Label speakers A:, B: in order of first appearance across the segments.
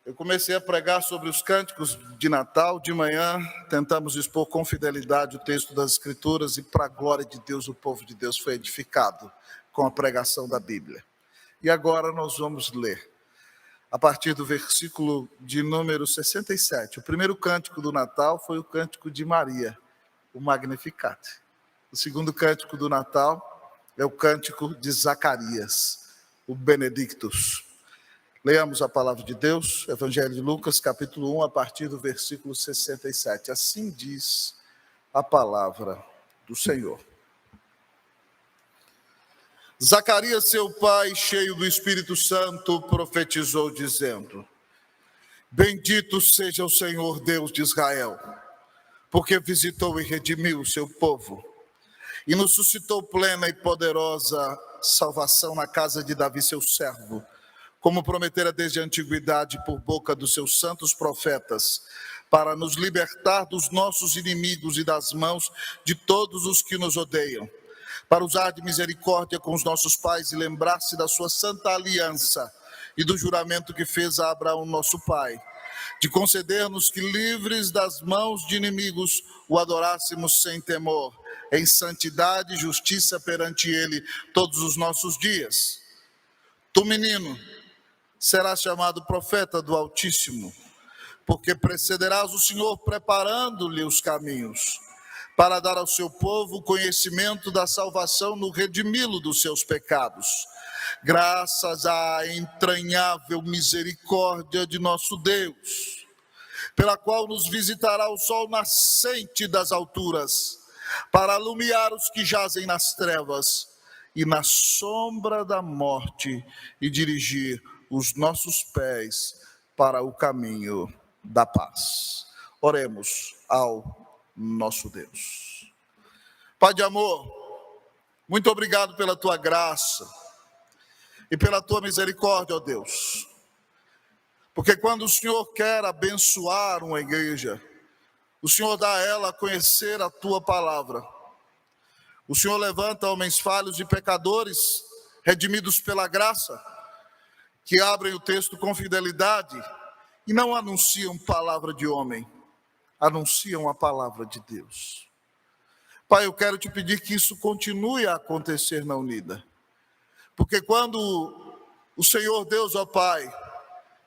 A: Eu comecei a pregar sobre os cânticos de Natal. De manhã, tentamos expor com fidelidade o texto das Escrituras e, para a glória de Deus, o povo de Deus foi edificado com a pregação da Bíblia. E agora nós vamos ler, a partir do versículo de número 67. O primeiro cântico do Natal foi o cântico de Maria, o Magnificat. O segundo cântico do Natal é o cântico de Zacarias, o Benedictus. Leamos a palavra de Deus, Evangelho de Lucas, capítulo 1, a partir do versículo 67. Assim diz a palavra do Senhor. Zacarias, seu pai, cheio do Espírito Santo, profetizou, dizendo: Bendito seja o Senhor Deus de Israel, porque visitou e redimiu o seu povo, e nos suscitou plena e poderosa salvação na casa de Davi, seu servo, como prometera desde a antiguidade por boca dos seus santos profetas, para nos libertar dos nossos inimigos e das mãos de todos os que nos odeiam, para usar de misericórdia com os nossos pais e lembrar-se da sua santa aliança e do juramento que fez a Abraão, nosso pai, de conceder-nos que, livres das mãos de inimigos, o adorássemos sem temor, em santidade e justiça perante ele todos os nossos dias. Tu, menino, serás chamado profeta do Altíssimo, porque precederás o Senhor preparando-lhe os caminhos, para dar ao seu povo conhecimento da salvação no redimi-lo dos seus pecados, graças à entranhável misericórdia de nosso Deus, pela qual nos visitará o sol nascente das alturas, para alumiar os que jazem nas trevas e na sombra da morte, e dirigir os nossos pés para o caminho da paz. Oremos ao nosso Deus. Pai de amor, muito obrigado pela tua graça e pela tua misericórdia, ó Deus. Porque quando o Senhor quer abençoar uma igreja, o Senhor dá a ela a conhecer a tua palavra. O Senhor levanta homens falhos e pecadores, redimidos pela graça, que abrem o texto com fidelidade e não anunciam palavra de homem, anunciam a palavra de Deus. Pai, eu quero te pedir que isso continue a acontecer na Unida, porque quando o Senhor Deus, ó Pai,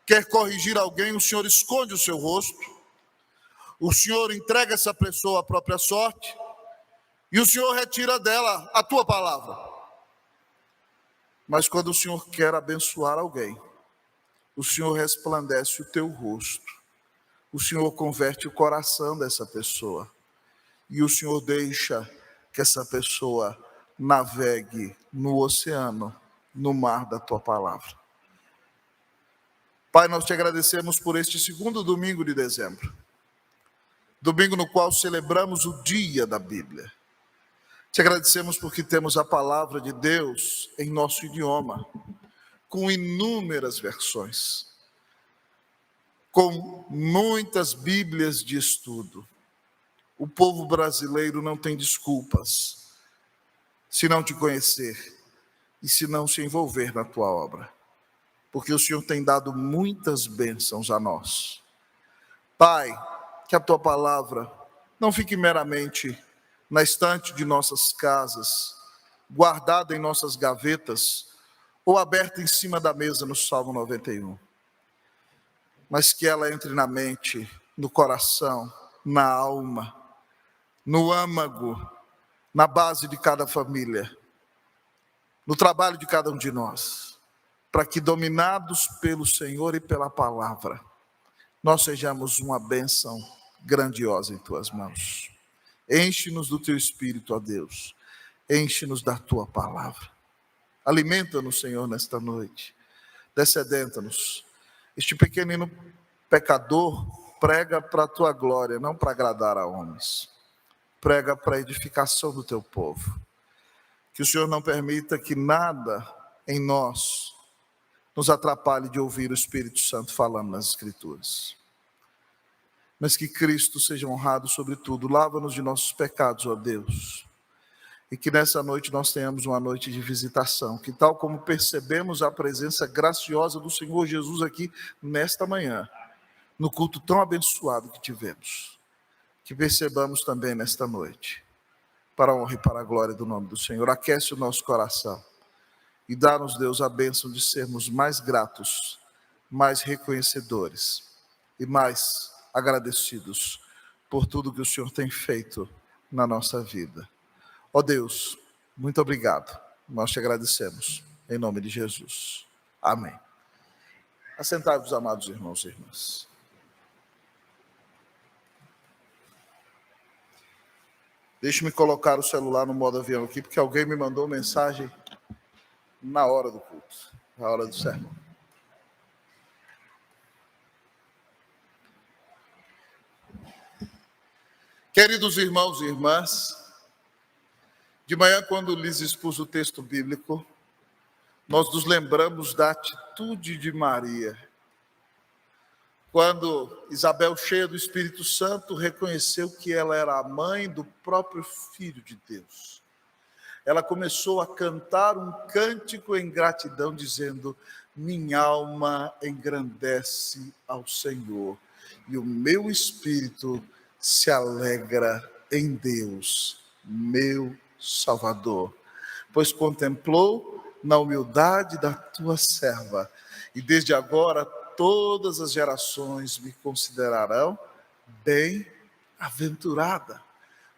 A: quer corrigir alguém, o Senhor esconde o seu rosto, o Senhor entrega essa pessoa à própria sorte, e o Senhor retira dela a tua palavra. Mas quando o Senhor quer abençoar alguém, o Senhor resplandece o teu rosto, o Senhor converte o coração dessa pessoa, e o Senhor deixa que essa pessoa navegue no oceano, no mar da tua palavra. Pai, nós te agradecemos por este segundo domingo de dezembro, domingo no qual celebramos o dia da Bíblia. Te agradecemos porque temos a palavra de Deus em nosso idioma, com inúmeras versões, com muitas Bíblias de estudo. O povo brasileiro não tem desculpas se não te conhecer e se não se envolver na tua obra, porque o Senhor tem dado muitas bênçãos a nós. Pai, que a tua palavra não fique meramente na estante de nossas casas, guardada em nossas gavetas, ou aberta em cima da mesa no Salmo 91. Mas que ela entre na mente, no coração, na alma, no âmago, na base de cada família, no trabalho de cada um de nós, para que, dominados pelo Senhor e pela palavra, nós sejamos uma bênção grandiosa em tuas mãos. Enche-nos do teu Espírito, ó Deus. Enche-nos da tua palavra. Alimenta-nos, Senhor, nesta noite. Descedenta-nos. Este pequenino pecador prega para a tua glória, não para agradar a homens. Prega para a edificação do teu povo. Que o Senhor não permita que nada em nós nos atrapalhe de ouvir o Espírito Santo falando nas Escrituras. Mas que Cristo seja honrado sobre tudo. Lava-nos de nossos pecados, ó Deus. E que nessa noite nós tenhamos uma noite de visitação, que tal como percebemos a presença graciosa do Senhor Jesus aqui nesta manhã, no culto tão abençoado que tivemos, que percebamos também nesta noite, para a honra e para a glória do nome do Senhor. Aquece o nosso coração e dá-nos, Deus, a bênção de sermos mais gratos, mais reconhecedores e mais agradecidos por tudo que o Senhor tem feito na nossa vida. Ó Deus, muito obrigado. Nós te agradecemos. Em nome de Jesus. Amém. Assentai-vos, amados irmãos e irmãs. Deixe-me colocar o celular no modo avião aqui, porque alguém me mandou mensagem na hora do culto, na hora do sermão. Queridos irmãos e irmãs, de manhã, quando lhes expus o texto bíblico, nós nos lembramos da atitude de Maria. Quando Isabel, cheia do Espírito Santo, reconheceu que ela era a mãe do próprio Filho de Deus. Ela começou a cantar um cântico em gratidão, dizendo: minha alma engrandece ao Senhor, e o meu espírito se alegra em Deus, meu Salvador, pois contemplou na humildade da tua serva, e desde agora todas as gerações me considerarão bem-aventurada.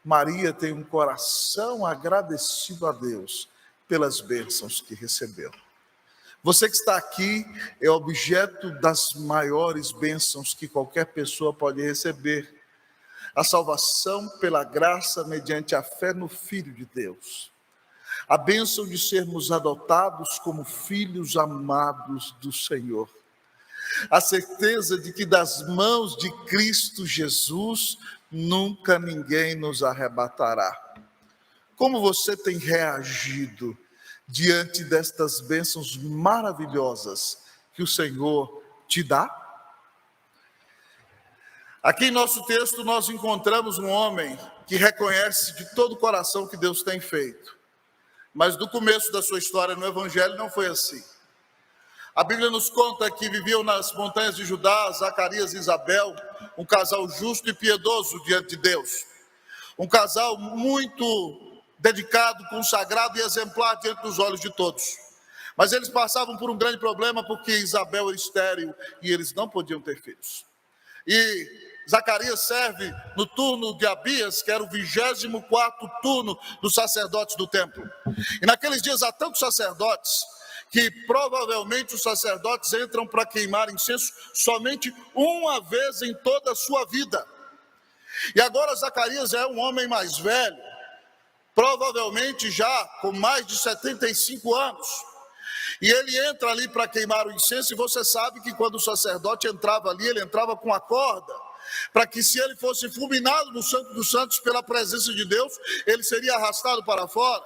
A: Maria tem um coração agradecido a Deus pelas bênçãos que recebeu. Você que está aqui é objeto das maiores bênçãos que qualquer pessoa pode receber. A salvação pela graça mediante a fé no Filho de Deus. A bênção de sermos adotados como filhos amados do Senhor. A certeza de que das mãos de Cristo Jesus nunca ninguém nos arrebatará. Como você tem reagido diante destas bênçãos maravilhosas que o Senhor te dá? Aqui em nosso texto nós encontramos um homem que reconhece de todo o coração que Deus tem feito. Mas no começo da sua história no Evangelho não foi assim. A Bíblia nos conta que viviam nas montanhas de Judá, Zacarias e Isabel, um casal justo e piedoso diante de Deus. Um casal muito dedicado, consagrado e exemplar diante dos olhos de todos. Mas eles passavam por um grande problema porque Isabel era estéril e eles não podiam ter filhos. E Zacarias serve no turno de Abias, que era o 24º turno dos sacerdotes do templo. E naqueles dias há tantos sacerdotes que provavelmente os sacerdotes entram para queimar incenso somente uma vez em toda a sua vida. E agora Zacarias é um homem mais velho, provavelmente já com mais de 75 anos. E ele entra ali para queimar o incenso, e você sabe que quando o sacerdote entrava ali, ele entrava com a corda, para que se ele fosse fulminado no Santo dos Santos pela presença de Deus, ele seria arrastado para fora.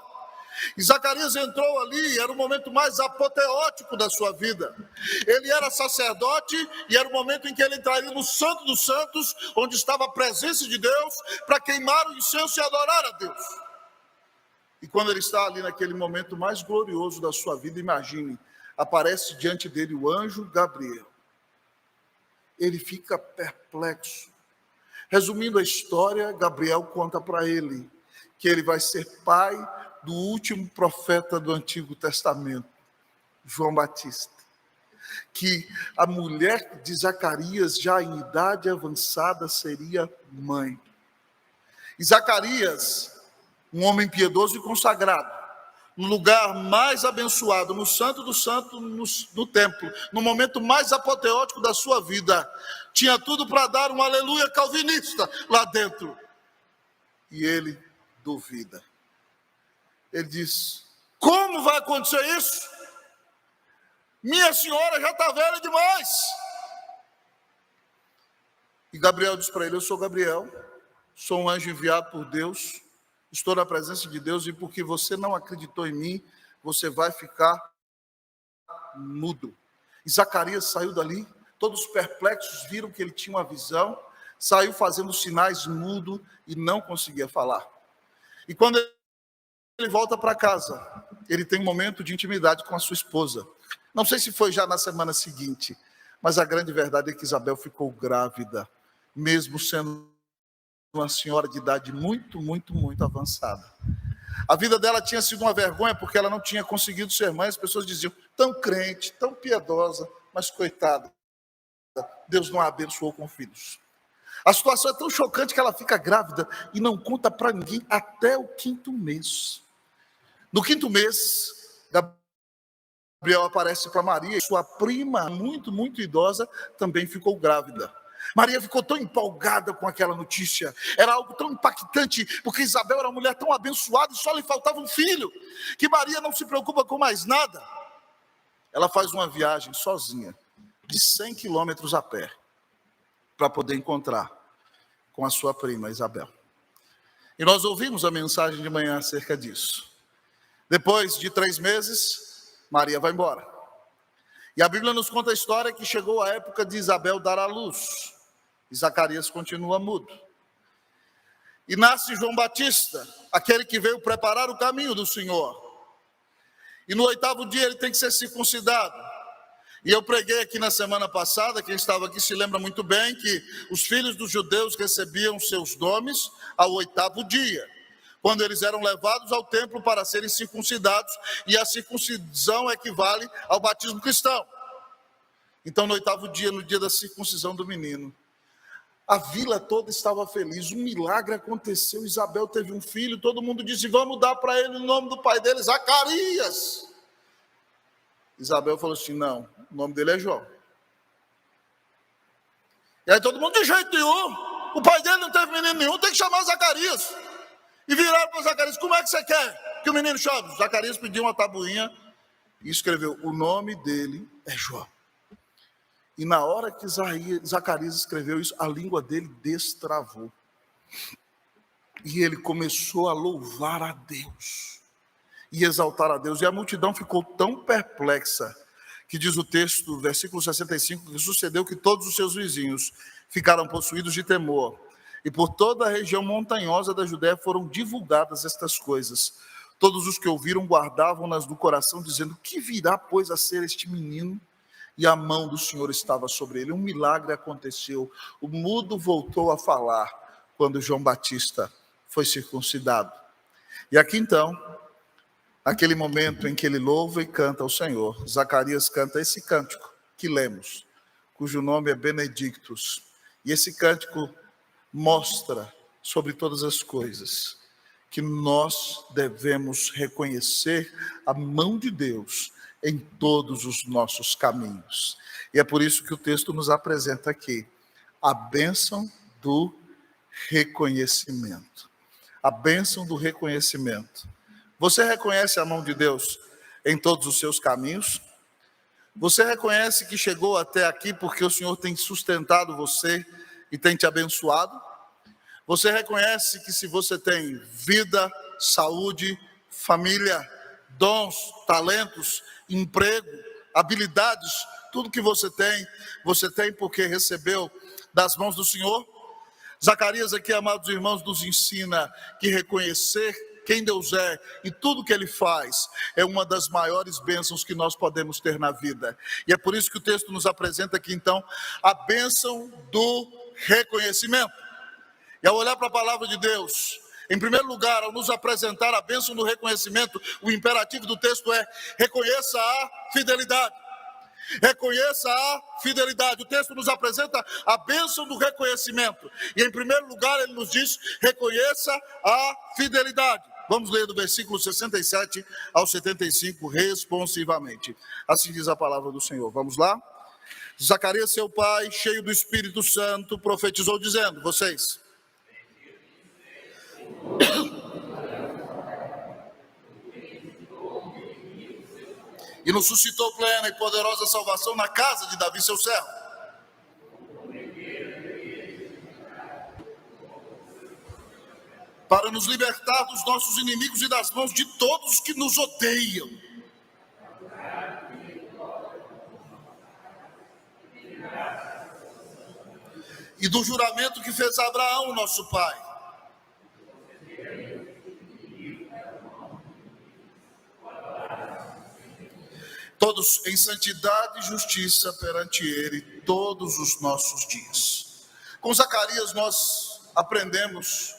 A: E Zacarias entrou ali, era o momento mais apoteótico da sua vida. Ele era sacerdote e era o momento em que ele entraria no Santo dos Santos, onde estava a presença de Deus, para queimar o incenso e adorar a Deus. E quando ele está ali naquele momento mais glorioso da sua vida, imagine, aparece diante dele o anjo Gabriel. Ele fica perplexo. Resumindo a história, Gabriel conta para ele que ele vai ser pai do último profeta do Antigo Testamento, João Batista. Que a mulher de Zacarias, já em idade avançada, seria mãe. E Zacarias, um homem piedoso e consagrado, no lugar mais abençoado, no Santo do Santo, no templo, no momento mais apoteótico da sua vida, tinha tudo para dar um aleluia calvinista lá dentro. E ele duvida. Ele diz: como vai acontecer isso? Minha senhora já está velha demais. E Gabriel diz para ele: eu sou Gabriel, sou um anjo enviado por Deus, estou na presença de Deus, e porque você não acreditou em mim, você vai ficar mudo. E Zacarias saiu dali, todos perplexos, viram que ele tinha uma visão, saiu fazendo sinais mudo e não conseguia falar. E quando ele volta para casa, ele tem um momento de intimidade com a sua esposa. Não sei se foi já na semana seguinte, mas a grande verdade é que Isabel ficou grávida, mesmo sendo uma senhora de idade muito, muito, muito avançada. A vida dela tinha sido uma vergonha porque ela não tinha conseguido ser mãe. As pessoas diziam, tão crente, tão piedosa, mas coitada, Deus não a abençoou com filhos. A situação é tão chocante que ela fica grávida e não conta para ninguém até o 5º mês. No 5º mês, Gabriel aparece para Maria, e sua prima, muito, muito idosa, também ficou grávida. Maria ficou tão empolgada com aquela notícia, era algo tão impactante, porque Isabel era uma mulher tão abençoada e só lhe faltava um filho, que Maria não se preocupa com mais nada. Ela faz uma viagem sozinha, de 100 quilômetros a pé, para poder encontrar com a sua prima Isabel. E nós ouvimos a mensagem de manhã acerca disso. Depois de 3 meses, Maria vai embora. E a Bíblia nos conta a história que chegou a época de Isabel dar à luz. E Zacarias continua mudo. E nasce João Batista, aquele que veio preparar o caminho do Senhor. E no 8º dia ele tem que ser circuncidado. E eu preguei aqui na semana passada, quem estava aqui se lembra muito bem, que os filhos dos judeus recebiam seus nomes ao 8º dia, quando eles eram levados ao templo para serem circuncidados, e a circuncisão equivale ao batismo cristão. Então no 8º dia, no dia da circuncisão do menino, a vila toda estava feliz, um milagre aconteceu, Isabel teve um filho, todo mundo disse, vamos dar para ele o nome do pai dele, Zacarias. Isabel falou assim, não, o nome dele é João. E aí todo mundo, de jeito nenhum, o pai dele não teve menino nenhum, tem que chamar Zacarias. E viraram para Zacarias, como é que você quer que o menino chame? Zacarias pediu uma tabuinha e escreveu, o nome dele é João. E na hora que Zacarias escreveu isso, a língua dele destravou. E ele começou a louvar a Deus e exaltar a Deus. E a multidão ficou tão perplexa, que diz o texto, versículo 65, que sucedeu que todos os seus vizinhos ficaram possuídos de temor. E por toda a região montanhosa da Judéia foram divulgadas estas coisas. Todos os que ouviram guardavam-nas do coração, dizendo, que virá, pois, a ser este menino? E a mão do Senhor estava sobre ele. Um milagre aconteceu. O mudo voltou a falar quando João Batista foi circuncidado. E aqui então, aquele momento em que ele louva e canta ao Senhor, Zacarias canta esse cântico que lemos, cujo nome é Benedictus. E esse cântico mostra sobre todas as coisas que nós devemos reconhecer a mão de Deus em todos os nossos caminhos. E é por isso que o texto nos apresenta aqui a bênção do reconhecimento. A bênção do reconhecimento. Você reconhece a mão de Deus em todos os seus caminhos? Você reconhece que chegou até aqui porque o Senhor tem sustentado você e tem te abençoado? Você reconhece que se você tem vida, saúde, família, dons, talentos, emprego, habilidades, tudo que você tem porque recebeu das mãos do Senhor? Zacarias aqui, amados irmãos, nos ensina que reconhecer quem Deus é e tudo que Ele faz é uma das maiores bênçãos que nós podemos ter na vida. E é por isso que o texto nos apresenta aqui então a bênção do reconhecimento. E ao olhar para a palavra de Deus, em primeiro lugar, ao nos apresentar a bênção do reconhecimento, o imperativo do texto é: reconheça a fidelidade. Reconheça a fidelidade. O texto nos apresenta a bênção do reconhecimento. E em primeiro lugar, ele nos diz: reconheça a fidelidade. Vamos ler do versículo 67 ao 75 responsivamente. Assim diz a palavra do Senhor. Vamos lá? Zacarias, seu pai, cheio do Espírito Santo, profetizou dizendo: vocês... E nos suscitou plena e poderosa salvação na casa de Davi, seu servo. Para nos libertar dos nossos inimigos e das mãos de todos os que nos odeiam. E do juramento que fez Abraão, nosso pai. todos em santidade e justiça perante Ele todos os nossos dias. Com Zacarias nós aprendemos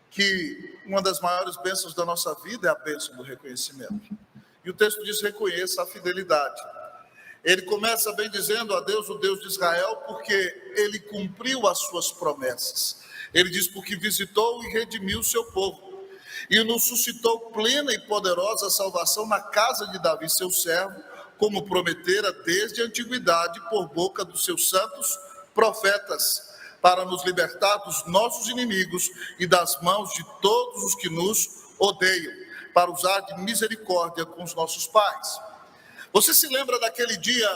A: que uma das maiores bênçãos da nossa vida é a bênção do reconhecimento. E o texto diz: reconheça a fidelidade. Ele começa bem dizendo a Deus, o Deus de Israel, porque Ele cumpriu as suas promessas. Ele diz: porque visitou e redimiu o seu povo, e nos suscitou plena e poderosa salvação na casa de Davi, seu servo, como prometera desde a antiguidade por boca dos seus santos profetas, para nos libertar dos nossos inimigos e das mãos de todos os que nos odeiam, para usar de misericórdia com os nossos pais. Você se lembra daquele dia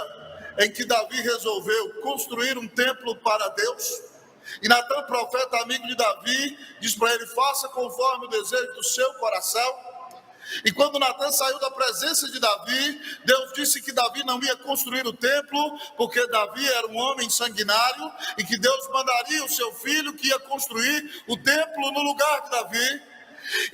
A: em que Davi resolveu construir um templo para Deus? E Natã, profeta, amigo de Davi, diz para ele: faça conforme o desejo do seu coração. E quando Natã saiu da presença de Davi, Deus disse que Davi não ia construir o templo, porque Davi era um homem sanguinário, e que Deus mandaria o seu filho que ia construir o templo no lugar de Davi.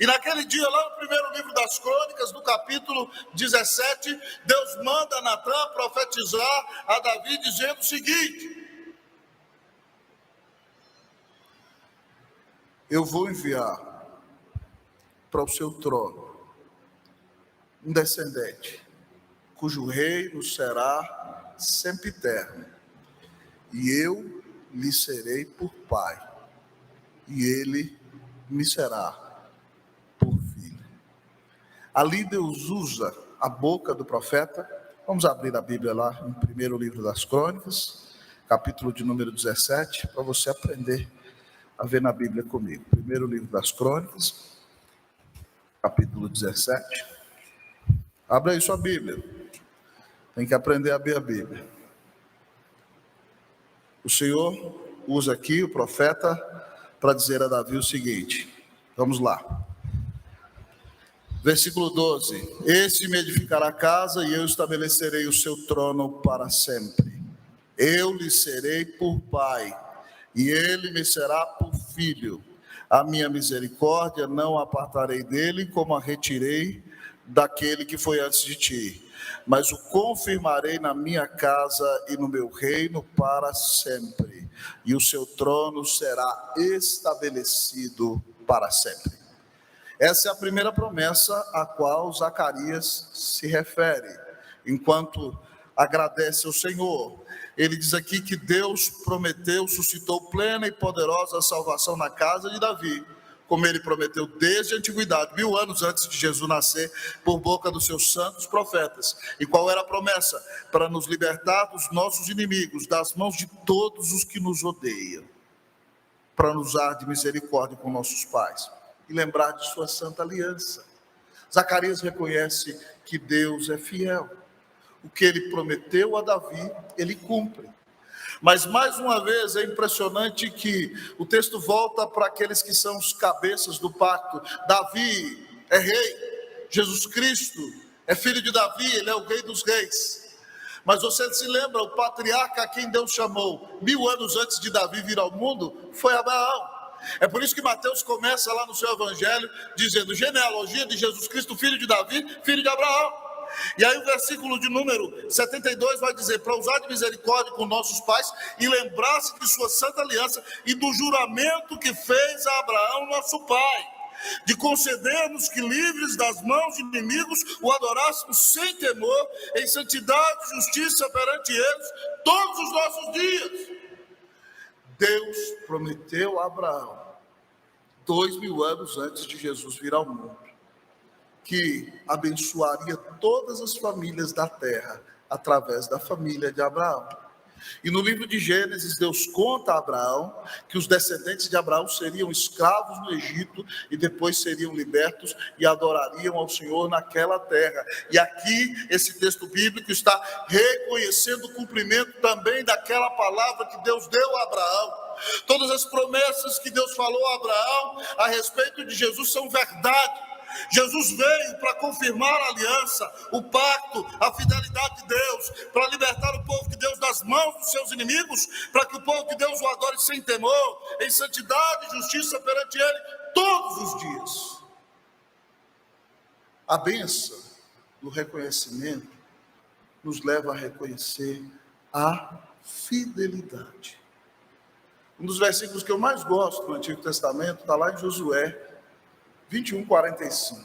A: E naquele dia, lá no primeiro livro das Crônicas, no capítulo 17, Deus manda Natã profetizar a Davi, dizendo o seguinte: eu vou enviar para o seu trono um descendente, cujo reino será sempiterno, e eu lhe serei por pai, e ele me será por filho. Ali Deus usa a boca do profeta. Vamos abrir a Bíblia lá, no primeiro livro das Crônicas, capítulo de número 17, para você aprender a ver na Bíblia comigo. Primeiro livro das Crônicas, capítulo 17. Abra aí sua Bíblia. Tem que aprender a abrir a Bíblia. O Senhor usa aqui o profeta para dizer a Davi o seguinte. Vamos lá. Versículo 12. Este me edificará casa e eu estabelecerei o seu trono para sempre. Eu lhe serei por pai e ele me será por filho. A minha misericórdia não apartarei dele, como a retirei daquele que foi antes de ti, mas o confirmarei na minha casa e no meu reino para sempre, e o seu trono será estabelecido para sempre. Essa é a primeira promessa a qual Zacarias se refere, enquanto agradece ao Senhor. Ele diz aqui que Deus prometeu, suscitou plena e poderosa salvação na casa de Davi, como ele prometeu desde a antiguidade, 1000 anos antes de Jesus nascer, por boca dos seus santos profetas. E qual era a promessa? Para nos libertar dos nossos inimigos, das mãos de todos os que nos odeiam, para nos usar de misericórdia com nossos pais e lembrar de sua santa aliança. Zacarias reconhece que Deus é fiel. O que ele prometeu a Davi, ele cumpre. Mas mais uma vez é impressionante que o texto volta para aqueles que são os cabeças do pacto. Davi é rei, Jesus Cristo é filho de Davi, ele é o rei dos reis. Mas você se lembra, o patriarca a quem Deus chamou 1000 anos antes de Davi vir ao mundo foi Abraão. É por isso que Mateus começa lá no seu evangelho dizendo: genealogia de Jesus Cristo, filho de Davi, filho de Abraão. E aí o versículo de número 72 vai dizer: para usar de misericórdia com nossos pais e lembrar-se de sua santa aliança e do juramento que fez a Abraão nosso pai, de conceder-nos que, livres das mãos de inimigos, o adorássemos sem temor, em santidade e justiça perante eles todos os nossos dias. Deus prometeu a Abraão, 2000 anos antes de Jesus vir ao mundo, que abençoaria todas as famílias da terra através da família de Abraão. E no livro de Gênesis, Deus conta a Abraão que os descendentes de Abraão seriam escravos no Egito e depois seriam libertos e adorariam ao Senhor naquela terra. E aqui esse texto bíblico está reconhecendo o cumprimento também daquela palavra que Deus deu a Abraão. Todas as promessas que Deus falou a Abraão a respeito de Jesus são verdade. Jesus veio para confirmar a aliança, o pacto, a fidelidade de Deus, para libertar o povo de Deus das mãos dos seus inimigos, para que o povo de Deus o adore sem temor, em santidade e justiça perante Ele, todos os dias. A bênção do reconhecimento nos leva a reconhecer a fidelidade. Um dos versículos que eu mais gosto do Antigo Testamento está lá em Josué 21:45.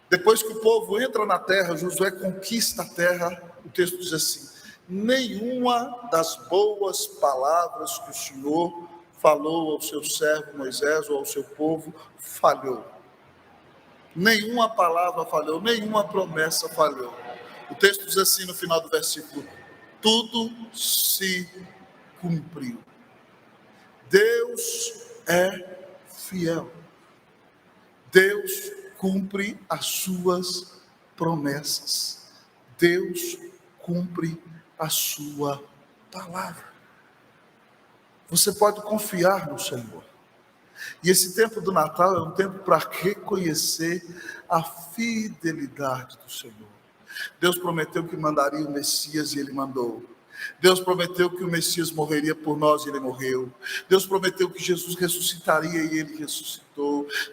A: Depois que o povo entra na terra, Josué conquista a terra, o texto diz assim: nenhuma das boas palavras que o Senhor falou ao seu servo Moisés ou ao seu povo falhou. Nenhuma palavra falhou, nenhuma promessa falhou. O texto diz assim no final do versículo: tudo se cumpriu. Deus é fiel. Deus cumpre as suas promessas. Deus cumpre a sua palavra. Você pode confiar no Senhor. E esse tempo do Natal é um tempo para reconhecer a fidelidade do Senhor. Deus prometeu que mandaria o Messias e Ele mandou. Deus prometeu que o Messias morreria por nós e Ele morreu. Deus prometeu que Jesus ressuscitaria e Ele ressuscitou.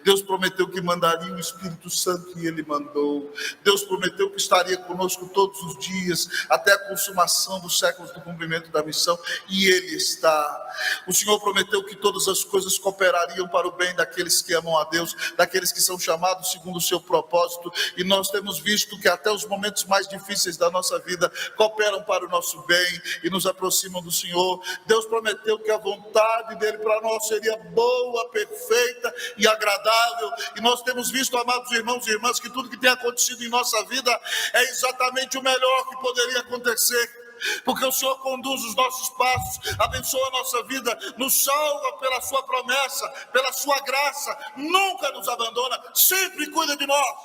A: Deus prometeu que mandaria o Espírito Santo e Ele mandou. Deus prometeu que estaria conosco todos os dias, até a consumação dos séculos do cumprimento da missão, e Ele está. O Senhor prometeu que todas as coisas cooperariam para o bem daqueles que amam a Deus, daqueles que são chamados segundo o seu propósito, e nós temos visto que até os momentos mais difíceis da nossa vida cooperam para o nosso bem e nos aproximam do Senhor. Deus prometeu que a vontade dele para nós seria boa, perfeita e agradável, e nós temos visto, amados irmãos e irmãs, que tudo que tem acontecido em nossa vida é exatamente o melhor que poderia acontecer, porque o Senhor conduz os nossos passos, abençoa a nossa vida, nos salva pela sua promessa, pela sua graça, nunca nos abandona, sempre cuida de nós.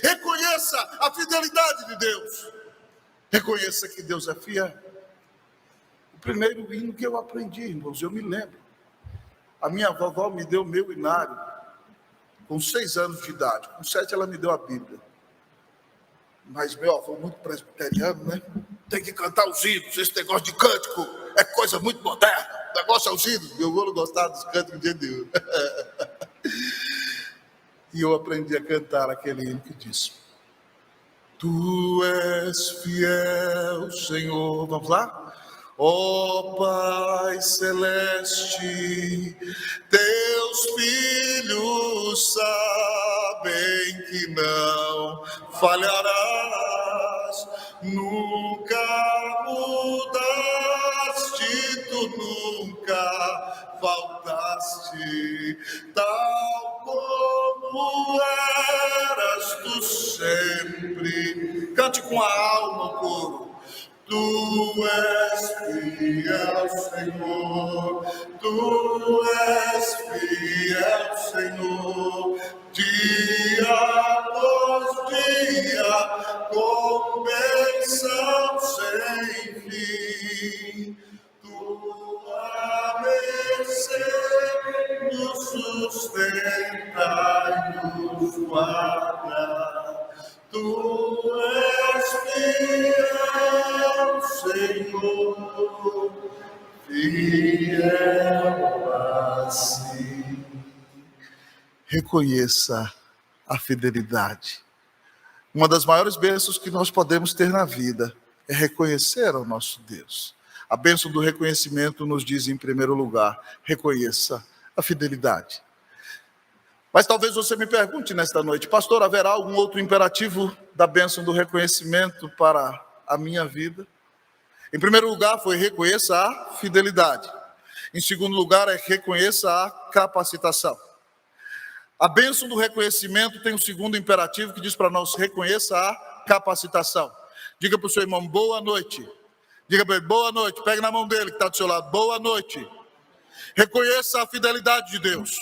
A: Reconheça a fidelidade de Deus, reconheça que Deus é fiel. O primeiro hino que eu aprendi, irmãos, eu me lembro, a minha vovó me deu meu hinário com 6 anos de idade, com 7 ela me deu a Bíblia. Mas meu avô muito presbiteriano, né? Tem que cantar os hinos, esse negócio de cântico é coisa muito moderna. O negócio é os hinos. Meu avô não gostava dos cânticos de Deus. E eu aprendi a cantar aquele hino que diz: Tu és fiel, Senhor. Vamos lá? Ó Pai celeste, teus filhos sabem que não falharás, nunca mudaste, tu nunca faltaste, tal como eras tu sempre. Cante com a alma o coro. Tu és fiel, Senhor, Tu és fiel, Senhor, dia após dia, com bênção sem fim. Tua mercê nos sustenta e nos guarda. Tu és fiel, Senhor, fiel assim. Reconheça a fidelidade. Uma das maiores bênçãos que nós podemos ter na vida é reconhecer ao nosso Deus. A bênção do reconhecimento nos diz, em primeiro lugar, reconheça a fidelidade. Mas talvez você me pergunte nesta noite: pastor, haverá algum outro imperativo da bênção do reconhecimento para a minha vida? Em primeiro lugar, foi reconheça a fidelidade. Em segundo lugar, é reconheça a capacitação. A bênção do reconhecimento tem um segundo imperativo que diz para nós: reconheça a capacitação. Diga para o seu irmão: boa noite. Diga para ele: boa noite. Pegue na mão dele que está do seu lado: boa noite. Reconheça a fidelidade de Deus.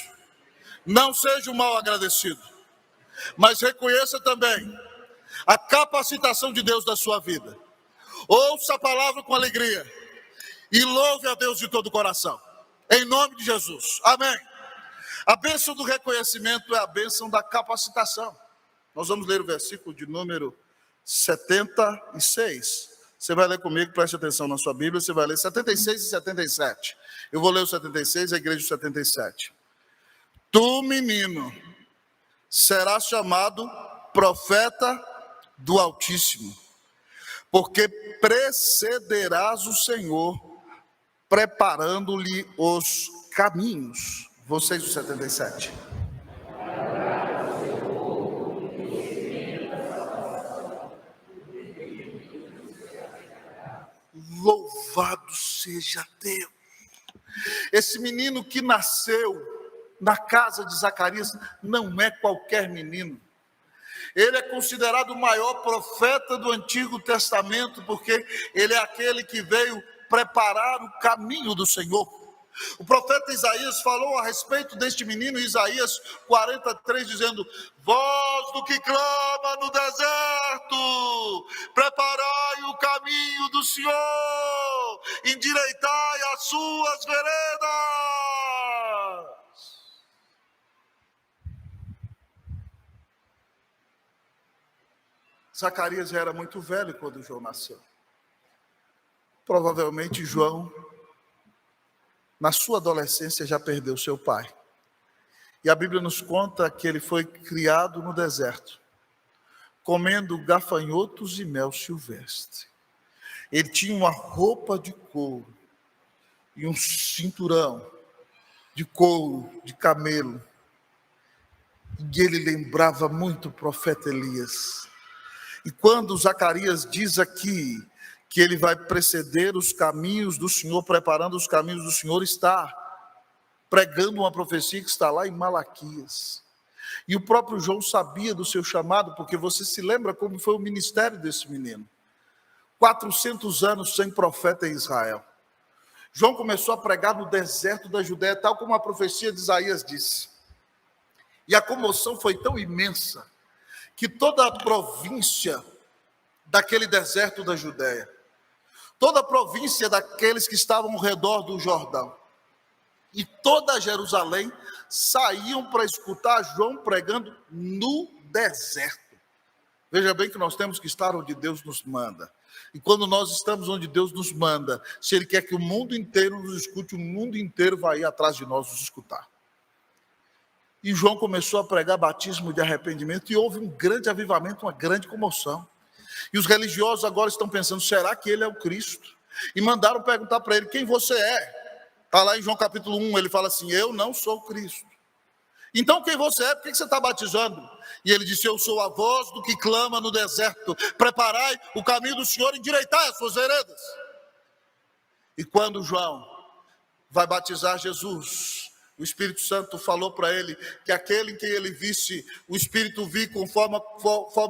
A: Não seja um mal agradecido, mas reconheça também a capacitação de Deus da sua vida. Ouça a palavra com alegria e louve a Deus de todo o coração, em nome de Jesus, amém. A bênção do reconhecimento é a bênção da capacitação. Nós vamos ler o versículo de número 76. Você vai ler comigo, preste atenção na sua Bíblia, você vai ler 76 e 77. Eu vou ler o 76, a igreja o 77. Tu, menino, serás chamado profeta do Altíssimo, porque precederás o Senhor, preparando-lhe os caminhos. Vocês, o 77. Louvado seja Deus. Esse menino que nasceu na casa de Zacarias não é qualquer menino. Ele é considerado o maior profeta do Antigo Testamento, porque ele é aquele que veio preparar o caminho do Senhor. O profeta Isaías falou a respeito deste menino, em Isaías 43, dizendo: voz do que clama no deserto, preparai o caminho do Senhor, endireitai as suas veredas. Zacarias já era muito velho quando João nasceu. Provavelmente João, na sua adolescência, já perdeu seu pai. E a Bíblia nos conta que ele foi criado no deserto, comendo gafanhotos e mel silvestre. Ele tinha uma roupa de couro e um cinturão de couro, de camelo. E ele lembrava muito o profeta Elias. E quando Zacarias diz aqui que ele vai preceder os caminhos do Senhor, preparando os caminhos do Senhor, está pregando uma profecia que está lá em Malaquias. E o próprio João sabia do seu chamado, porque você se lembra como foi o ministério desse menino. 400 anos sem profeta em Israel. João começou a pregar no deserto da Judéia, tal como a profecia de Isaías disse. E a comoção foi tão imensa, que toda a província daquele deserto da Judéia, toda a província daqueles que estavam ao redor do Jordão, e toda Jerusalém saíam para escutar João pregando no deserto. Veja bem que nós temos que estar onde Deus nos manda. E quando nós estamos onde Deus nos manda, se Ele quer que o mundo inteiro nos escute, o mundo inteiro vai ir atrás de nós nos escutar. E João começou a pregar batismo de arrependimento e houve um grande avivamento, uma grande comoção. E os religiosos agora estão pensando, será que ele é o Cristo? E mandaram perguntar para ele, quem você é? Está lá em João capítulo 1, ele fala assim, eu não sou o Cristo. Então quem você é? Por que você está batizando? E ele disse, eu sou a voz do que clama no deserto, preparai o caminho do Senhor, endireitai as suas veredas. E quando João vai batizar Jesus, o Espírito Santo falou para ele que aquele em quem ele visse o Espírito vir com forma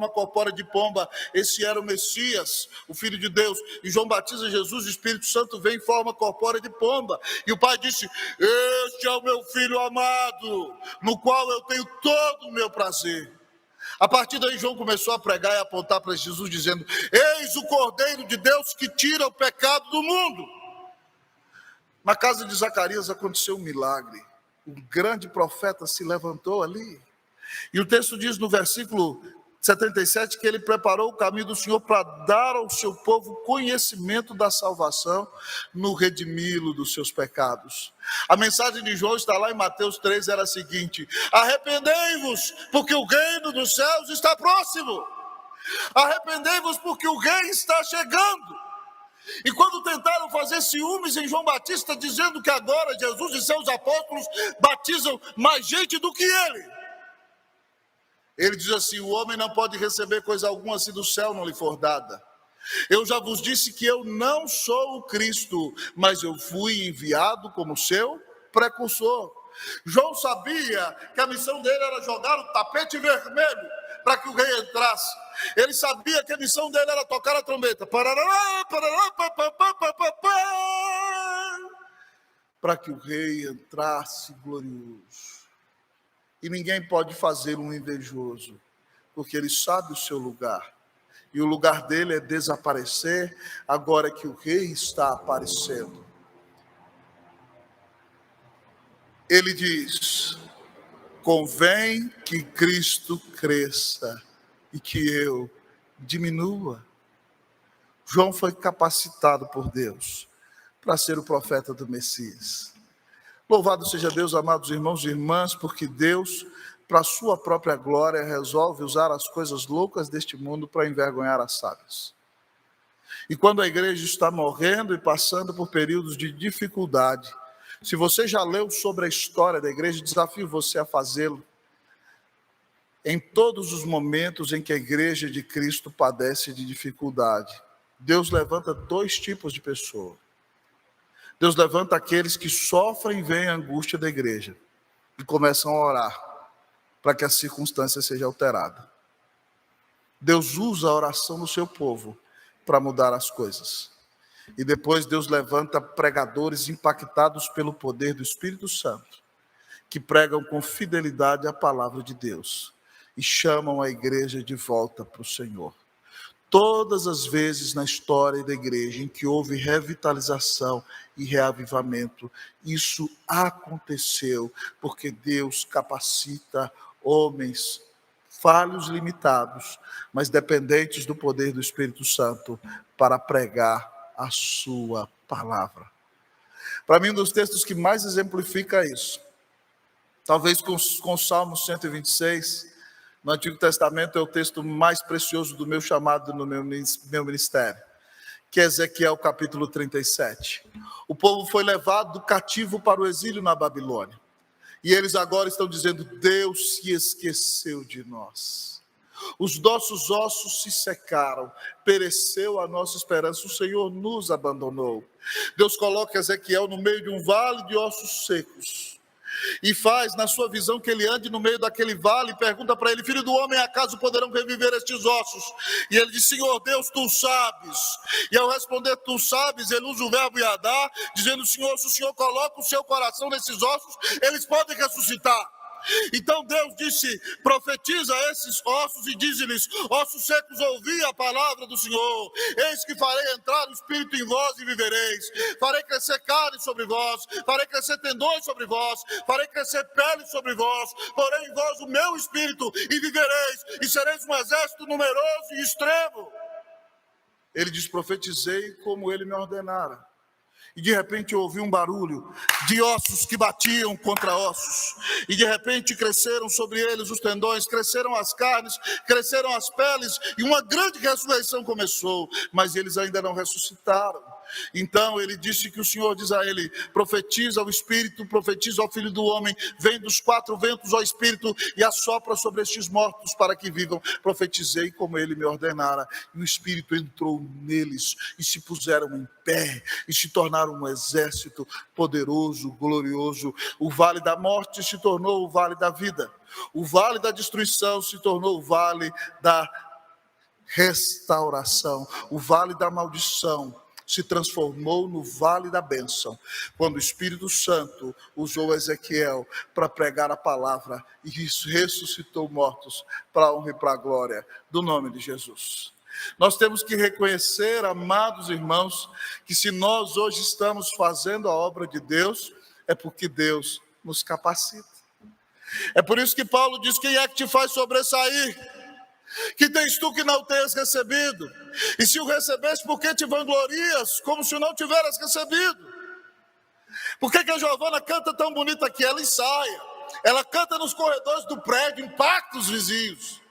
A: corpórea de pomba, esse era o Messias, o Filho de Deus. E João batiza Jesus, o Espírito Santo vem em forma corpórea de pomba. E o pai disse, este é o meu Filho amado, no qual eu tenho todo o meu prazer. A partir daí João começou a pregar e apontar para Jesus, dizendo, eis o Cordeiro de Deus que tira o pecado do mundo. Na casa de Zacarias aconteceu um milagre. Um grande profeta se levantou ali. E o texto diz no versículo 77 que ele preparou o caminho do Senhor para dar ao seu povo conhecimento da salvação no redimi-lo dos seus pecados. A mensagem de João está lá em Mateus 3, era a seguinte, arrependei-vos porque o reino dos céus está próximo. Arrependei-vos porque o rei está chegando. E quando tentaram fazer ciúmes em João Batista, dizendo que agora Jesus e seus apóstolos batizam mais gente do que ele diz assim, o homem não pode receber coisa alguma se do céu não lhe for dada. Eu já vos disse que eu não sou o Cristo, mas eu fui enviado como seu precursor. João sabia que a missão dele era jogar o tapete vermelho para que o rei entrasse. Ele sabia que a missão dele era tocar a trombeta. Para que o rei entrasse glorioso. E ninguém pode fazer um invejoso, porque ele sabe o seu lugar. E o lugar dele é desaparecer, agora que o rei está aparecendo. Ele diz, convém que Cristo cresça e que eu diminua. João foi capacitado por Deus para ser o profeta do Messias. Louvado seja Deus, amados irmãos e irmãs, porque Deus, para a sua própria glória, resolve usar as coisas loucas deste mundo para envergonhar as sábias. E quando a igreja está morrendo e passando por períodos de dificuldade, se você já leu sobre a história da igreja, desafio você a fazê-lo. Em todos os momentos em que a igreja de Cristo padece de dificuldade, Deus levanta dois tipos de pessoas. Deus levanta aqueles que sofrem e veem a angústia da igreja e começam a orar para que a circunstância seja alterada. Deus usa a oração do seu povo para mudar as coisas. E depois Deus levanta pregadores impactados pelo poder do Espírito Santo, que pregam com fidelidade a palavra de Deus e chamam a igreja de volta para o Senhor. Todas as vezes na história da igreja em que houve revitalização e reavivamento, isso aconteceu porque Deus capacita homens falhos, limitados, mas dependentes do poder do Espírito Santo para pregar a sua palavra. Para mim, um dos textos que mais exemplifica isso, talvez com o Salmo 126, no Antigo Testamento é o texto mais precioso do meu chamado no meu ministério, que é Ezequiel capítulo 37. O povo foi levado cativo para o exílio na Babilônia. E eles agora estão dizendo: Deus se esqueceu de nós. Os nossos ossos se secaram, pereceu a nossa esperança, o Senhor nos abandonou. Deus coloca Ezequiel no meio de um vale de ossos secos e faz, na sua visão, que ele ande no meio daquele vale e pergunta para ele: filho do homem, acaso poderão reviver estes ossos? E ele diz: Senhor Deus, tu sabes. E ao responder tu sabes, ele usa o verbo yadá, dizendo: Senhor, se o Senhor coloca o seu coração nesses ossos, eles podem ressuscitar. Então Deus disse: profetiza a esses ossos e diz-lhes: ossos secos, ouvi a palavra do Senhor. Eis que farei entrar o Espírito em vós e vivereis. Farei crescer carne sobre vós, farei crescer tendões sobre vós, farei crescer pele sobre vós, porém em vós o meu Espírito e vivereis, e sereis um exército numeroso e extremo. Ele diz: profetizei como ele me ordenara. E de repente eu ouvi um barulho de ossos que batiam contra ossos. E de repente cresceram sobre eles os tendões, cresceram as carnes, cresceram as peles, e uma grande ressurreição começou. Mas eles ainda não ressuscitaram. Então ele disse que o Senhor diz a ele: profetiza ao Espírito, profetiza ao Filho do Homem, vem dos quatro ventos ao Espírito e assopra sobre estes mortos para que vivam. Profetizei como ele me ordenara, e o Espírito entrou neles e se puseram em pé e se tornaram um exército poderoso, glorioso. O vale da morte se tornou o vale da vida, o vale da destruição se tornou o vale da restauração, o vale da maldição se transformou no vale da bênção, quando o Espírito Santo usou Ezequiel para pregar a palavra e ressuscitou mortos para a honra e para a glória do nome de Jesus. Nós temos que reconhecer, amados irmãos, que se nós hoje estamos fazendo a obra de Deus, é porque Deus nos capacita. É por isso que Paulo diz: quem é que te faz sobressair? Que tens tu que não tenhas recebido? E se o recebeste, por que te vanglorias como se não tiveras recebido? Por que a Giovana canta tão bonita aqui? Ela ensaia, ela canta nos corredores do prédio, impacta os vizinhos.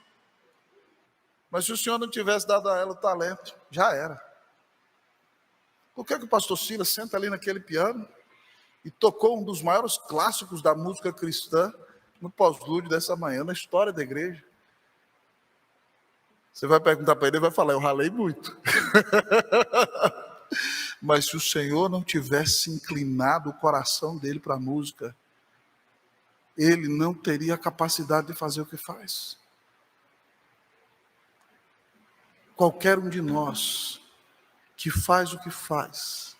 A: Mas se o Senhor não tivesse dado a ela o talento, já era. Por que o pastor Silas senta ali naquele piano e tocou um dos maiores clássicos da música cristã no pós-lúdio dessa manhã, na história da igreja? Você vai perguntar para ele, ele vai falar: eu ralei muito. Mas se o Senhor não tivesse inclinado o coração dele para a música, ele não teria a capacidade de fazer o que faz. Qualquer um de nós que faz o que faz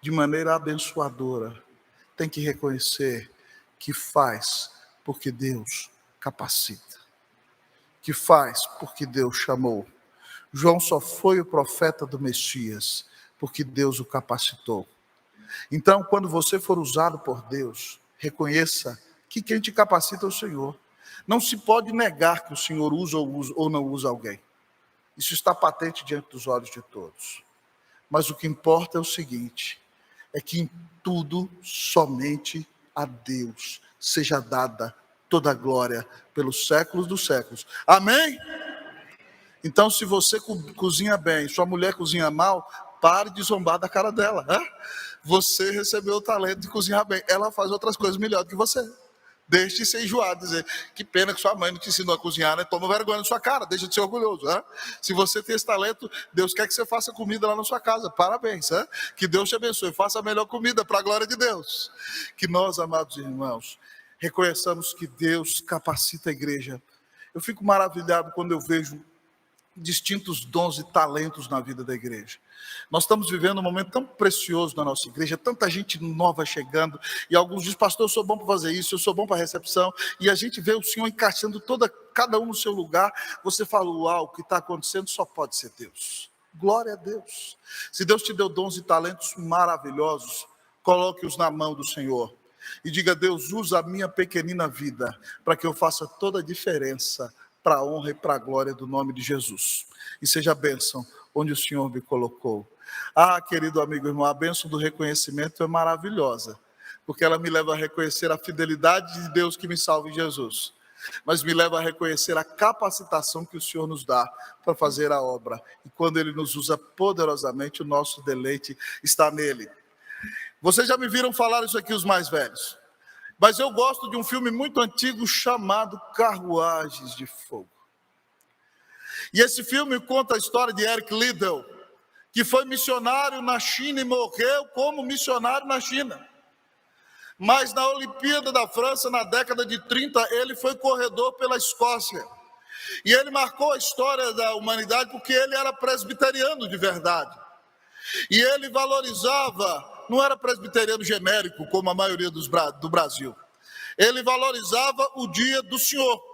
A: de maneira abençoadora tem que reconhecer que faz porque Deus capacita, que faz porque Deus chamou. João só foi o profeta do Messias porque Deus o capacitou. Então, quando você for usado por Deus, reconheça que quem te capacita é o Senhor. Não se pode negar que o Senhor usa ou não usa alguém. Isso está patente diante dos olhos de todos. Mas o que importa é o seguinte: é que em tudo somente a Deus seja dada toda a glória pelos séculos dos séculos. Amém? Então, se você cozinha bem, sua mulher cozinha mal, pare de zombar da cara dela. Né? Você recebeu o talento de cozinhar bem. Ela faz outras coisas melhor do que você. Deixe de ser enjoado, dizer, que pena que sua mãe não te ensinou a cozinhar, né? Toma vergonha na sua cara, deixa de ser orgulhoso. Né? Se você tem esse talento, Deus quer que você faça comida lá na sua casa. Parabéns, né? Que Deus te abençoe. Faça a melhor comida para a glória de Deus. Que nós, amados irmãos, reconheçamos que Deus capacita a igreja. Eu fico maravilhado quando eu vejo distintos dons e talentos na vida da igreja. Nós estamos vivendo um momento tão precioso na nossa igreja, tanta gente nova chegando, e alguns dizem, pastor, eu sou bom para fazer isso, eu sou bom para recepção, e a gente vê o Senhor encaixando cada um no seu lugar. Você fala, uau, o que está acontecendo só pode ser Deus. Glória a Deus. Se Deus te deu dons e talentos maravilhosos, coloque-os na mão do Senhor. E diga, Deus, usa a minha pequenina vida, para que eu faça toda a diferença, para a honra e para a glória do nome de Jesus. E seja a bênção onde o Senhor me colocou. Ah, querido amigo e irmão, a bênção do reconhecimento é maravilhosa, porque ela me leva a reconhecer a fidelidade de Deus que me salva em Jesus, mas me leva a reconhecer a capacitação que o Senhor nos dá para fazer a obra. E quando Ele nos usa poderosamente, o nosso deleite está nele. Vocês já me viram falar isso aqui, os mais velhos. Mas eu gosto de um filme muito antigo chamado Carruagens de Fogo. E esse filme conta a história de Eric Liddell, que foi missionário na China e morreu como missionário na China. Mas na Olimpíada da França, na década de 30, ele foi corredor pela Escócia. E ele marcou a história da humanidade porque ele era presbiteriano de verdade. E ele valorizava, não era presbiteriano genérico, como a maioria do Brasil. Ele valorizava o dia do Senhor.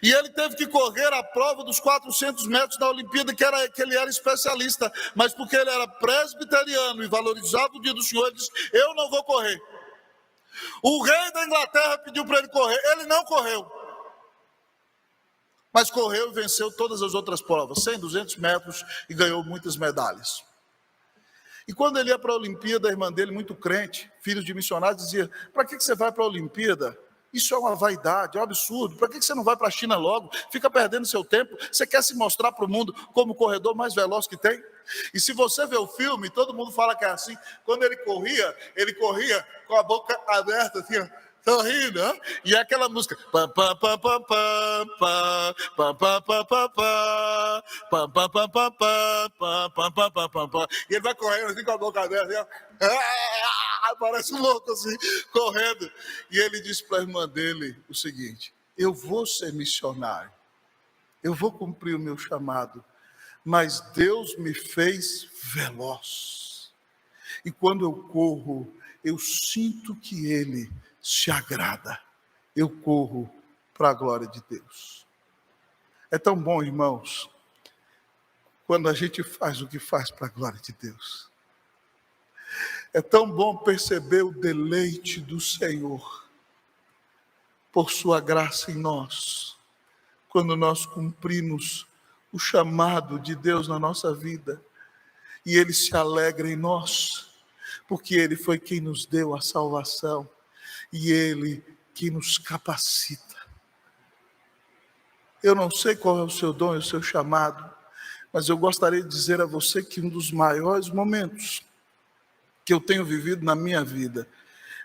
A: E ele teve que correr a prova dos 400 metros da Olimpíada, que ele era especialista. Mas porque ele era presbiteriano e valorizava o dia do Senhor, ele disse, eu não vou correr. O rei da Inglaterra pediu para ele correr, ele não correu. Mas correu e venceu todas as outras provas, 100, 200 metros, e ganhou muitas medalhas. E quando ele ia para a Olimpíada, a irmã dele, muito crente, filho de missionários, dizia, para que você vai para a Olimpíada? Isso é uma vaidade, é um absurdo. Para que você não vai para a China logo? Fica perdendo seu tempo. Você quer se mostrar para o mundo como o corredor mais veloz que tem? E se você vê o filme, todo mundo fala que é assim. Quando ele corria com a boca aberta, assim, sorrindo, né? E é aquela música. E ele vai correndo assim com a boca aberta, assim, parece um louco assim, correndo. E ele disse para a irmã dele o seguinte: eu vou ser missionário, eu vou cumprir o meu chamado, mas Deus me fez veloz. E quando eu corro, eu sinto que Ele se agrada. Eu corro para a glória de Deus. É tão bom, irmãos, quando a gente faz o que faz para a glória de Deus. É tão bom perceber o deleite do Senhor por sua graça em nós, quando nós cumprimos o chamado de Deus na nossa vida, e Ele se alegra em nós, porque Ele foi quem nos deu a salvação, e Ele que nos capacita. Eu não sei qual é o seu dom e o seu chamado, mas eu gostaria de dizer a você que um dos maiores momentos que eu tenho vivido na minha vida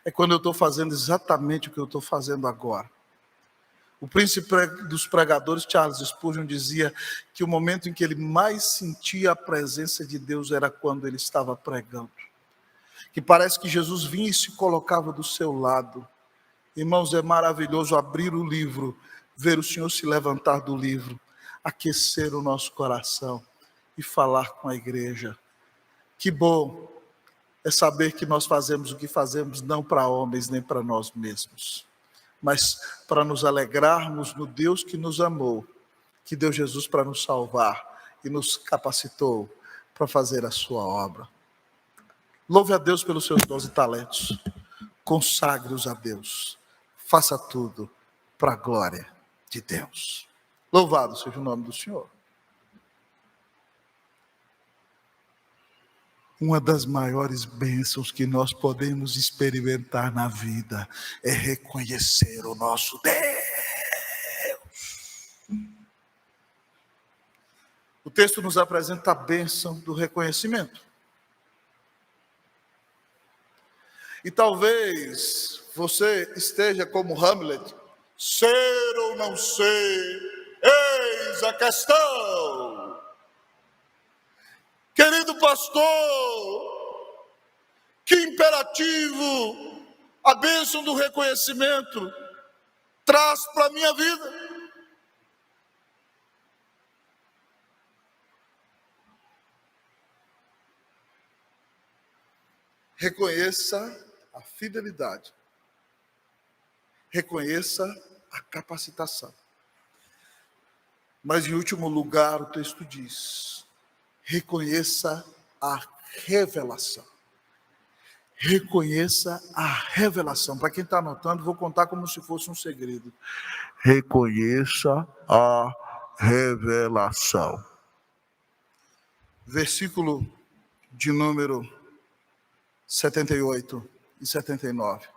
A: é quando eu estou fazendo exatamente o que eu estou fazendo agora. O príncipe dos pregadores, Charles Spurgeon, dizia que o momento em que ele mais sentia a presença de Deus era quando ele estava pregando. Que parece que Jesus vinha e se colocava do seu lado. Irmãos, é maravilhoso abrir o livro, ver o Senhor se levantar do livro, aquecer o nosso coração e falar com a igreja. Que bom é saber que nós fazemos o que fazemos não para homens nem para nós mesmos, mas para nos alegrarmos no Deus que nos amou, que deu Jesus para nos salvar e nos capacitou para fazer a sua obra. Louve a Deus pelos seus dons e talentos, consagre-os a Deus, faça tudo para a glória de Deus. Louvado seja o nome do Senhor. Uma das maiores bênçãos que nós podemos experimentar na vida é reconhecer o nosso Deus. O texto nos apresenta a bênção do reconhecimento. E talvez você esteja como Hamlet, ser ou não ser, eis a questão. Querido pastor, que imperativo a bênção do reconhecimento traz para a minha vida. Reconheça a fidelidade. Reconheça a capacitação. Mas, em último lugar, o texto diz: reconheça a revelação. Reconheça a revelação. Para quem está anotando, vou contar como se fosse um segredo. Reconheça a revelação. Versículo de número 78 e 79.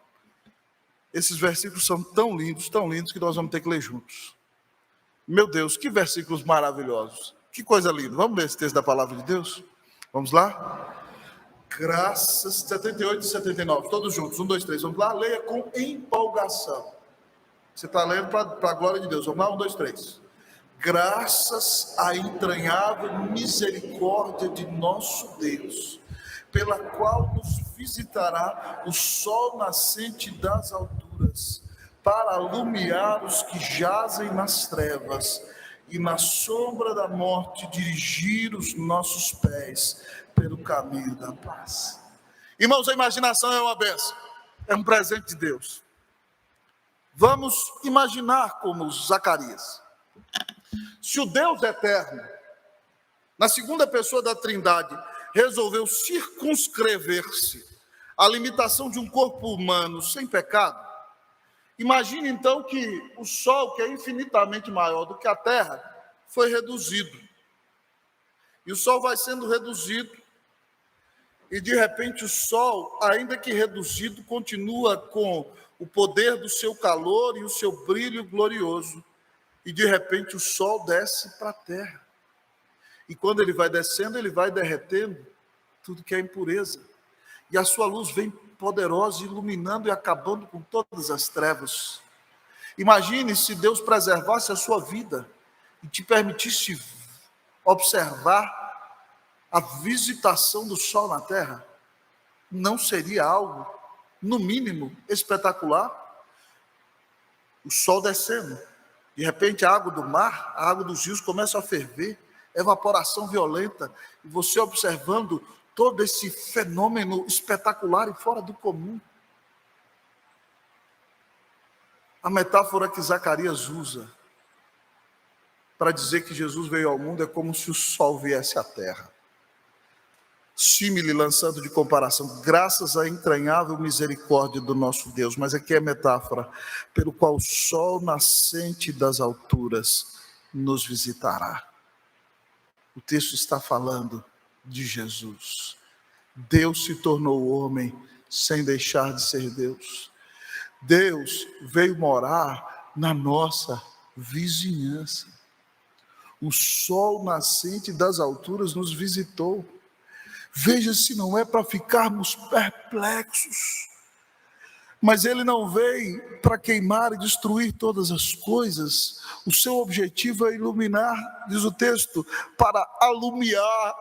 A: Esses versículos são tão lindos que nós vamos ter que ler juntos. Meu Deus, que versículos maravilhosos. Que coisa linda. Vamos ler esse texto da palavra de Deus? Vamos lá? Graças, 78 e 79, todos juntos, 1, 2, 3, vamos lá, leia com empolgação. Você está lendo para a glória de Deus, vamos lá, 1, 2, 3. Graças à entranhável misericórdia de nosso Deus, pela qual nos visitará o sol nascente das alturas, para alumiar os que jazem nas trevas, e na sombra da morte dirigir os nossos pés pelo caminho da paz. Irmãos, a imaginação é uma bênção, é um presente de Deus. Vamos imaginar como Zacarias. Se o Deus eterno, na segunda pessoa da Trindade, resolveu circunscrever-se à limitação de um corpo humano sem pecado, imagine então que o sol, que é infinitamente maior do que a terra, foi reduzido. E o sol vai sendo reduzido, e de repente o sol, ainda que reduzido, continua com o poder do seu calor e o seu brilho glorioso. E de repente o sol desce para a terra. E quando ele vai descendo, ele vai derretendo tudo que é impureza. E a sua luz vem poderosa, iluminando e acabando com todas as trevas. Imagine se Deus preservasse a sua vida e te permitisse observar a visitação do sol na terra. Não seria algo, no mínimo, espetacular? O sol descendo, de repente a água do mar, a água dos rios começa a ferver, evaporação violenta, e você observando todo esse fenômeno espetacular e fora do comum. A metáfora que Zacarias usa para dizer que Jesus veio ao mundo é como se o sol viesse à terra. Símile, lançando de comparação, graças à entranhável misericórdia do nosso Deus, mas aqui é metáfora, pelo qual o sol nascente das alturas nos visitará. O texto está falando de Jesus. Deus se tornou homem sem deixar de ser Deus. Deus veio morar na nossa vizinhança. O sol nascente das alturas nos visitou. Veja se não é para ficarmos perplexos. Mas ele não veio para queimar e destruir todas as coisas. O seu objetivo é iluminar, diz o texto, para alumiar.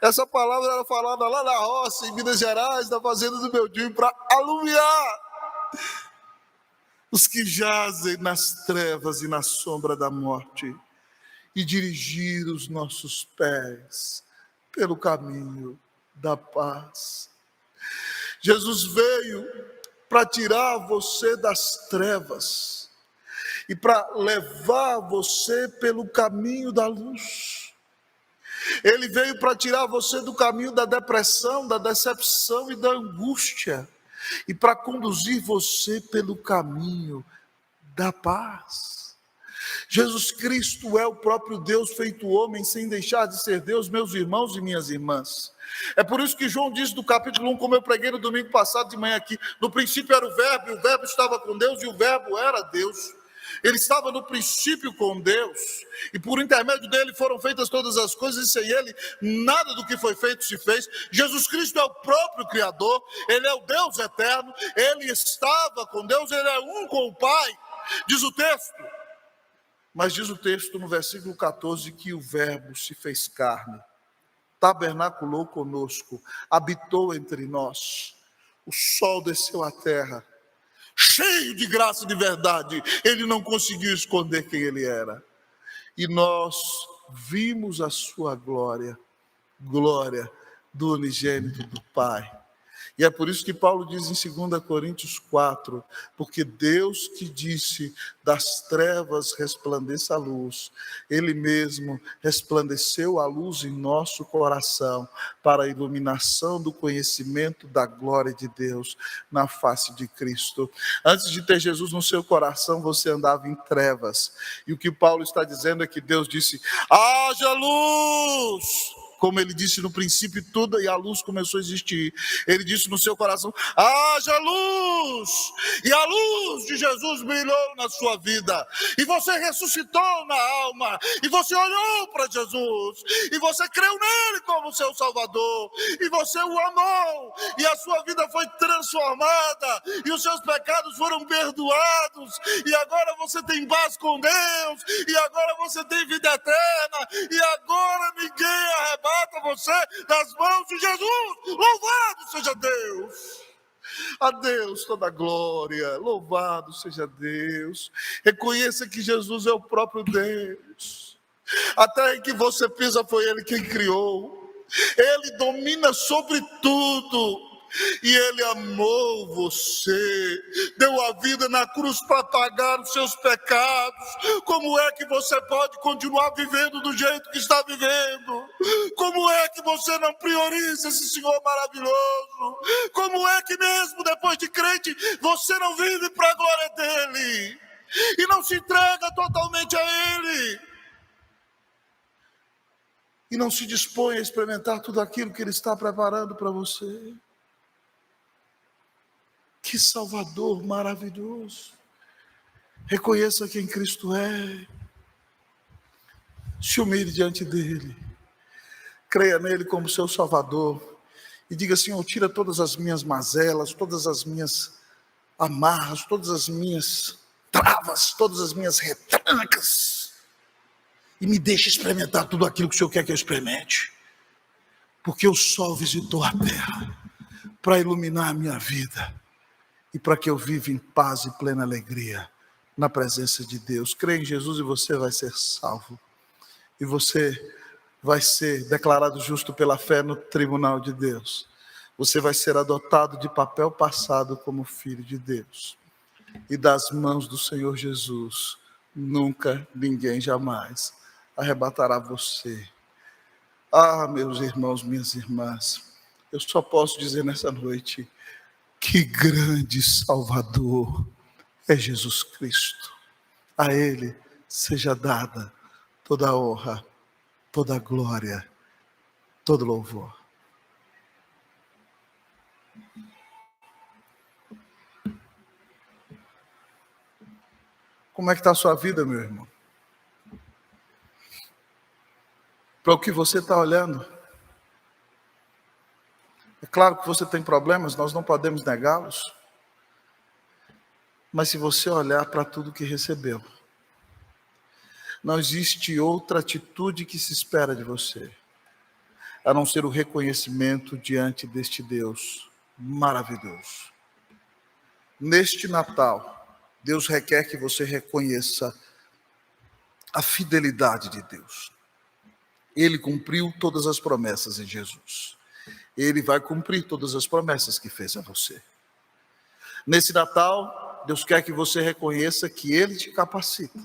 A: Essa palavra era falada lá na roça, em Minas Gerais, na fazenda do meu tio, para alumiar os que jazem nas trevas e na sombra da morte, e dirigir os nossos pés pelo caminho da paz. Jesus veio para tirar você das trevas e para levar você pelo caminho da luz. Ele veio para tirar você do caminho da depressão, da decepção e da angústia, e para conduzir você pelo caminho da paz. Jesus Cristo é o próprio Deus feito homem, sem deixar de ser Deus, meus irmãos e minhas irmãs. É por isso que João diz no capítulo 1, como eu preguei no domingo passado de manhã aqui, no princípio era o Verbo, e o Verbo estava com Deus, e o Verbo era Deus. Ele estava no princípio com Deus, e por intermédio dele foram feitas todas as coisas, e sem ele nada do que foi feito se fez. Jesus Cristo é o próprio Criador, ele é o Deus eterno, ele estava com Deus, ele é um com o Pai, diz o texto. Mas diz o texto no versículo 14 que o Verbo se fez carne, tabernaculou conosco, habitou entre nós. O sol desceu à terra, cheio de graça e de verdade. Ele não conseguiu esconder quem ele era. E nós vimos a sua glória, glória do unigênito do Pai. E é por isso que Paulo diz em 2 Coríntios 4, porque Deus que disse, das trevas resplandeça a luz, Ele mesmo resplandeceu a luz em nosso coração, para a iluminação do conhecimento da glória de Deus na face de Cristo. Antes de ter Jesus no seu coração, você andava em trevas. E o que Paulo está dizendo é que Deus disse, haja luz! Como ele disse no princípio tudo, e a luz começou a existir. Ele disse no seu coração, haja luz! E a luz de Jesus brilhou na sua vida. E você ressuscitou na alma. E você olhou para Jesus. E você creu nele como seu Salvador. E você o amou. E a sua vida foi transformada. E os seus pecados foram perdoados. E agora você tem paz com Deus. E agora você tem vida eterna. E agora ninguém arrebata você das mãos de Jesus. Louvado seja Deus. A Deus toda a glória. Louvado seja Deus. Reconheça que Jesus é o próprio Deus. A terra em que você pisa foi Ele quem criou. Ele domina sobre tudo. E Ele amou você, deu a vida na cruz para pagar os seus pecados. Como é que você pode continuar vivendo do jeito que está vivendo? Como é que você não prioriza esse Senhor maravilhoso? Como é que mesmo depois de crente, você não vive para a glória dEle? E não se entrega totalmente a Ele? E não se dispõe a experimentar tudo aquilo que Ele está preparando para você? Que Salvador maravilhoso. Reconheça quem Cristo é. Se humilhe diante dele. Creia nele como seu Salvador. E diga, Senhor, tira todas as minhas mazelas, todas as minhas amarras, todas as minhas travas, todas as minhas retrancas. E me deixe experimentar tudo aquilo que o Senhor quer que eu experimente. Porque o sol visitou a terra para iluminar a minha vida. E para que eu viva em paz e plena alegria na presença de Deus. Creia em Jesus e você vai ser salvo. E você vai ser declarado justo pela fé no tribunal de Deus. Você vai ser adotado de papel passado como filho de Deus. E das mãos do Senhor Jesus, nunca, ninguém, jamais arrebatará você. Ah, meus irmãos, minhas irmãs, eu só posso dizer nessa noite, que grande Salvador é Jesus Cristo. A Ele seja dada toda a honra, toda a glória, todo louvor. Como é que está a sua vida, meu irmão? Para o que você está olhando? É claro que você tem problemas, nós não podemos negá-los. Mas se você olhar para tudo que recebeu, não existe outra atitude que se espera de você, a não ser o reconhecimento diante deste Deus maravilhoso. Neste Natal, Deus requer que você reconheça a fidelidade de Deus. Ele cumpriu todas as promessas em Jesus. Ele vai cumprir todas as promessas que fez a você. Nesse Natal, Deus quer que você reconheça que Ele te capacita.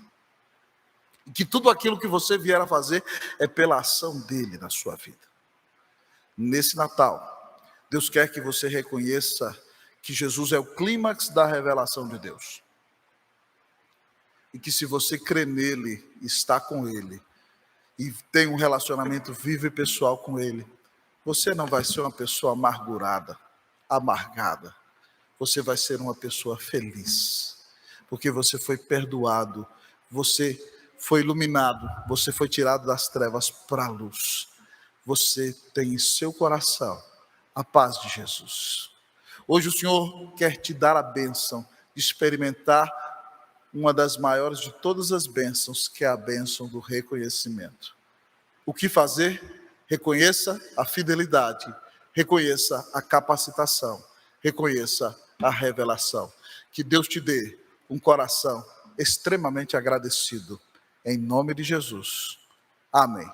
A: E que tudo aquilo que você vier a fazer é pela ação dEle na sua vida. Nesse Natal, Deus quer que você reconheça que Jesus é o clímax da revelação de Deus. E que se você crê nele, está com Ele, e tem um relacionamento vivo e pessoal com Ele, você não vai ser uma pessoa amargurada, amargada. Você vai ser uma pessoa feliz. porque você foi perdoado, você foi iluminado, você foi tirado das trevas para a luz. Você tem em seu coração a paz de Jesus. Hoje o Senhor quer te dar a bênção de experimentar uma das maiores de todas as bênçãos, que é a bênção do reconhecimento. O que fazer? Reconheça a fidelidade, reconheça a capacitação, reconheça a revelação. Que Deus te dê um coração extremamente agradecido. Em nome de Jesus. Amém.